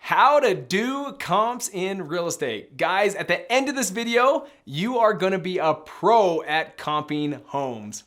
How to do comps in real estate. Guys, at the end of this video, you are gonna be a pro at comping homes.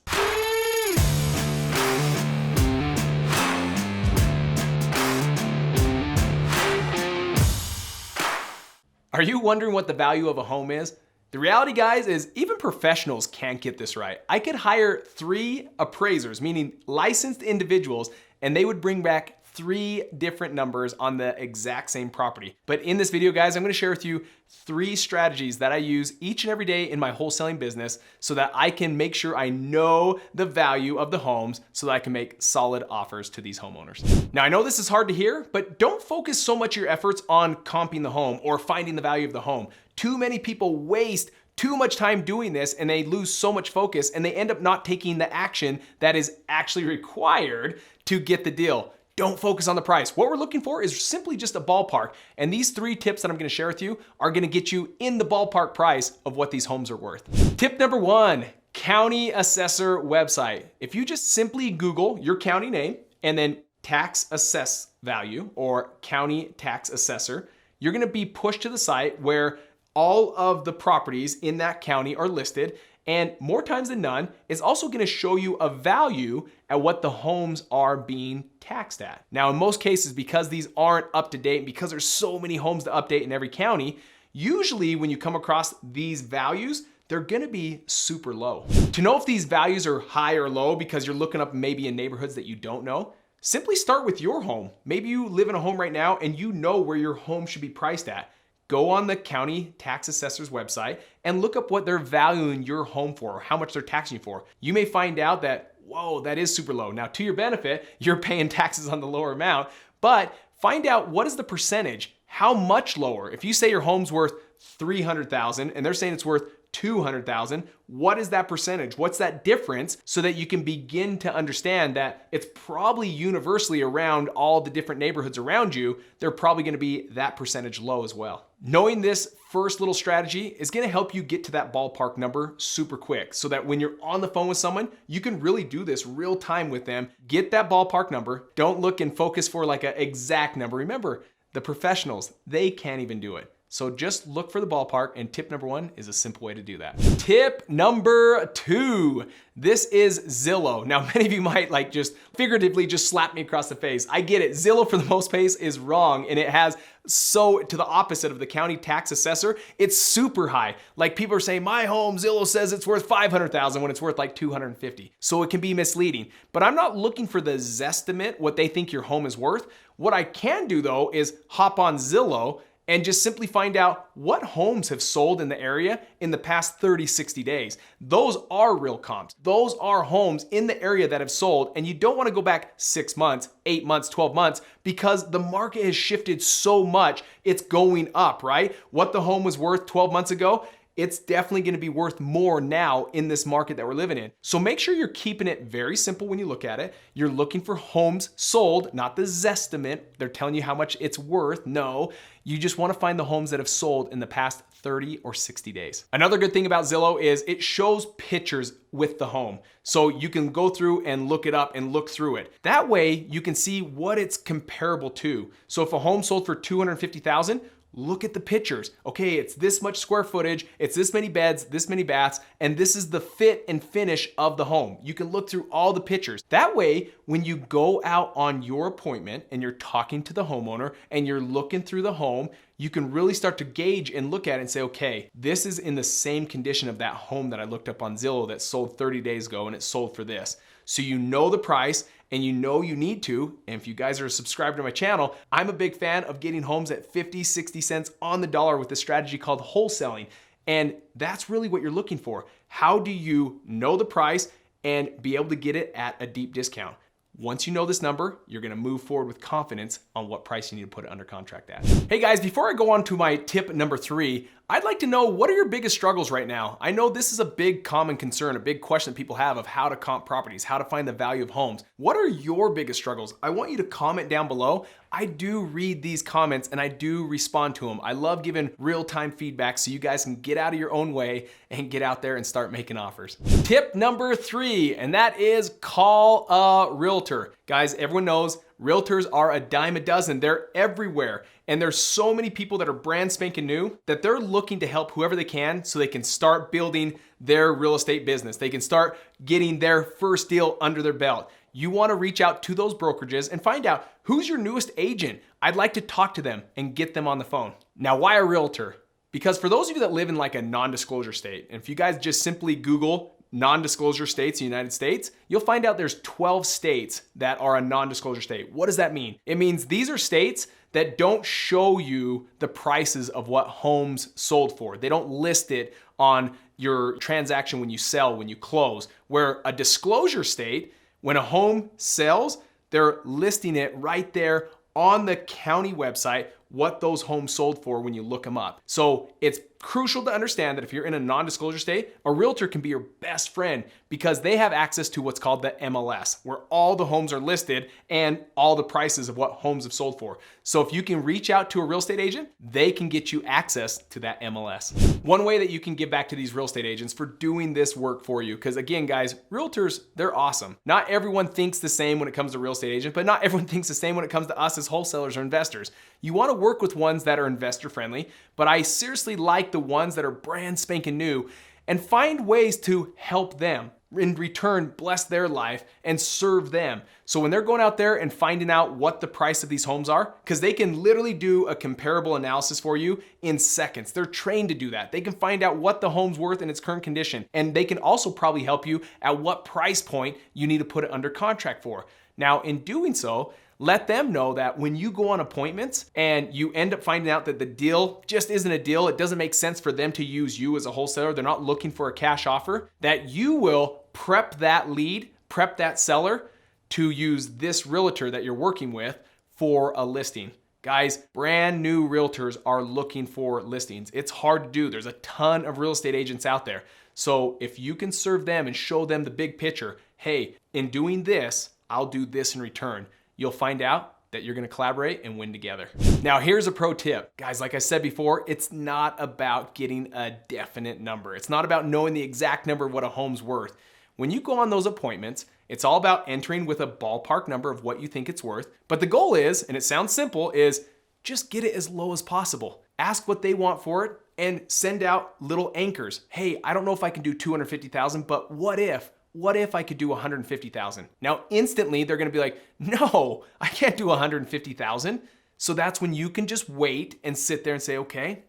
Are you wondering what the value of a home is? The reality, guys, is even professionals can't get this right. I could hire 3 appraisers, meaning licensed individuals, and they would bring back 3 different numbers on the exact same property. But in this video, guys, I'm gonna share with you 3 strategies that I use each and every day in my wholesaling business so that I can make sure I know the value of the homes so that I can make solid offers to these homeowners. Now, I know this is hard to hear, but don't focus so much of your efforts on comping the home or finding the value of the home. Too many people waste too much time doing this and they lose so much focus and they end up not taking the action that is actually required to get the deal. Don't focus on the price. What we're looking for is simply just a ballpark. And these 3 tips that I'm gonna share with you are gonna get you in the ballpark price of what these homes are worth. Tip number 1, county assessor website. If you just simply Google your county name and then tax assess value or county tax assessor, you're gonna be pushed to the site where all of the properties in that county are listed, and more times than none, it's also gonna show you a value at what the homes are being taxed at. Now, in most cases, because these aren't up to date, and because there's so many homes to update in every county, usually when you come across these values, they're gonna be super low. To know if these values are high or low because you're looking up maybe in neighborhoods that you don't know, simply start with your home. Maybe you live in a home right now and you know where your home should be priced at. Go on the county tax assessor's website and look up what they're valuing your home for, or how much they're taxing you for. You may find out that, whoa, that is super low. Now, to your benefit, you're paying taxes on the lower amount, but find out what is the percentage, how much lower. If you say your home's worth $300,000 and they're saying it's worth $200,000, what is that percentage? What's that difference so that you can begin to understand that it's probably universally around all the different neighborhoods around you, they're probably gonna be that percentage low as well. Knowing this first little strategy is gonna help you get to that ballpark number super quick so that when you're on the phone with someone, you can really do this real time with them. Get that ballpark number. Don't look and focus for like an exact number. Remember, the professionals, they can't even do it. So just look for the ballpark, and tip number 1 is a simple way to do that. Tip number 2, this is Zillow. Now, many of you might like just figuratively just slap me across the face. I get it, Zillow for the most place is wrong, and it has so to the opposite of the county tax assessor, it's super high. Like people are saying, my home, Zillow says it's worth $500,000 when it's worth like $250. So it can be misleading, but I'm not looking for the Zestimate, what they think your home is worth. What I can do though is hop on Zillow and just simply find out what homes have sold in the area in the past 30, 60 days. Those are real comps. Those are homes in the area that have sold, and you don't wanna go back 6 months, 8 months, 12 months, because the market has shifted so much, it's going up, right? What the home was worth 12 months ago, it's definitely gonna be worth more now in this market that we're living in. So make sure you're keeping it very simple when you look at it. You're looking for homes sold, not the Zestimate. They're telling you how much it's worth. No, you just wanna find the homes that have sold in the past 30 or 60 days. Another good thing about Zillow is it shows pictures with the home. So you can go through and look it up and look through it. That way you can see what it's comparable to. So if a home sold for $250,000, look at the pictures. Okay, it's this much square footage, it's this many beds, this many baths, and this is the fit and finish of the home. You can look through all the pictures. That way, when you go out on your appointment and you're talking to the homeowner and you're looking through the home, you can really start to gauge and look at it and say, okay, this is in the same condition of that home that I looked up on Zillow that sold 30 days ago and it sold for this. So you know the price and you know you need to, and if you guys are subscribed to my channel, I'm a big fan of getting homes at 50, 60 cents on the dollar with a strategy called wholesaling. And that's really what you're looking for. How do you know the price and be able to get it at a deep discount? Once you know this number, you're gonna move forward with confidence on what price you need to put it under contract at. Hey guys, before I go on to my tip number 3, I'd like to know, what are your biggest struggles right now? I know this is a big common concern, a big question that people have of how to comp properties, how to find the value of homes. What are your biggest struggles? I want you to comment down below. I do read these comments and I do respond to them. I love giving real-time feedback so you guys can get out of your own way and get out there and start making offers. Tip number 3, and that is call a realtor. Guys, everyone knows Realtors are a dime a dozen. They're everywhere. And there's so many people that are brand spanking new that they're looking to help whoever they can so they can start building their real estate business. They can start getting their first deal under their belt. You want to reach out to those brokerages and find out who's your newest agent. I'd like to talk to them and get them on the phone. Now, why a realtor? Because for those of you that live in like a non-disclosure state, and if you guys just simply Google non-disclosure states in the United States, you'll find out there's 12 states that are a non-disclosure state. What does that mean? It means these are states that don't show you the prices of what homes sold for. They don't list it on your transaction when you sell, when you close. Where a disclosure state, when a home sells, they're listing it right there on the county website what those homes sold for when you look them up. So it's crucial to understand that if you're in a non-disclosure state, a realtor can be your best friend because they have access to what's called the MLS, where all the homes are listed and all the prices of what homes have sold for. So if you can reach out to a real estate agent, they can get you access to that MLS. One way that you can give back to these real estate agents for doing this work for you, because again, guys, realtors, they're awesome. Not everyone thinks the same when it comes to real estate agents, but not everyone thinks the same when it comes to us as wholesalers or investors. You want to work with ones that are investor friendly, but I seriously like the ones that are brand spanking new and find ways to help them. In return, bless their life and serve them. So when they're going out there and finding out what the price of these homes are, because they can literally do a comparable analysis for you in seconds. They're trained to do that. They can find out what the home's worth in its current condition. And they can also probably help you at what price point you need to put it under contract for. Now, in doing so, let them know that when you go on appointments and you end up finding out that the deal just isn't a deal, it doesn't make sense for them to use you as a wholesaler, they're not looking for a cash offer, that you will prep that lead, prep that seller to use this realtor that you're working with for a listing. Guys, brand new realtors are looking for listings. It's hard to do. There's a ton of real estate agents out there. So if you can serve them and show them the big picture, hey, in doing this, I'll do this in return. You'll find out that you're gonna collaborate and win together. Now, here's a pro tip. Guys, like I said before, it's not about getting a definite number. It's not about knowing the exact number of what a home's worth. When you go on those appointments, it's all about entering with a ballpark number of what you think it's worth. But the goal is, and it sounds simple, is just get it as low as possible. Ask what they want for it and send out little anchors. Hey, I don't know if I can do 250,000, but what if? What if I could do 150,000? Now, instantly they're gonna be like, no, I can't do 150,000. So that's when you can just wait and sit there and say, okay,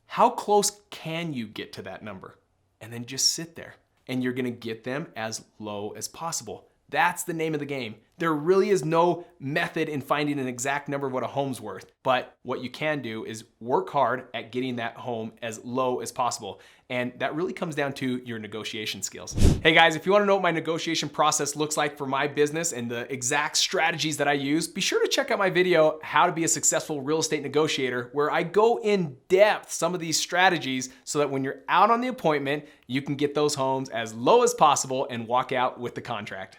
how close can you get to that number? And then just sit there and you're gonna get them as low as possible. That's the name of the game. There really is no method in finding an exact number of what a home's worth, but what you can do is work hard at getting that home as low as possible. And that really comes down to your negotiation skills. Hey guys, if you wanna know what my negotiation process looks like for my business and the exact strategies that I use, be sure to check out my video, How to Be a Successful Real Estate Negotiator, where I go in depth some of these strategies so that when you're out on the appointment, you can get those homes as low as possible and walk out with the contract.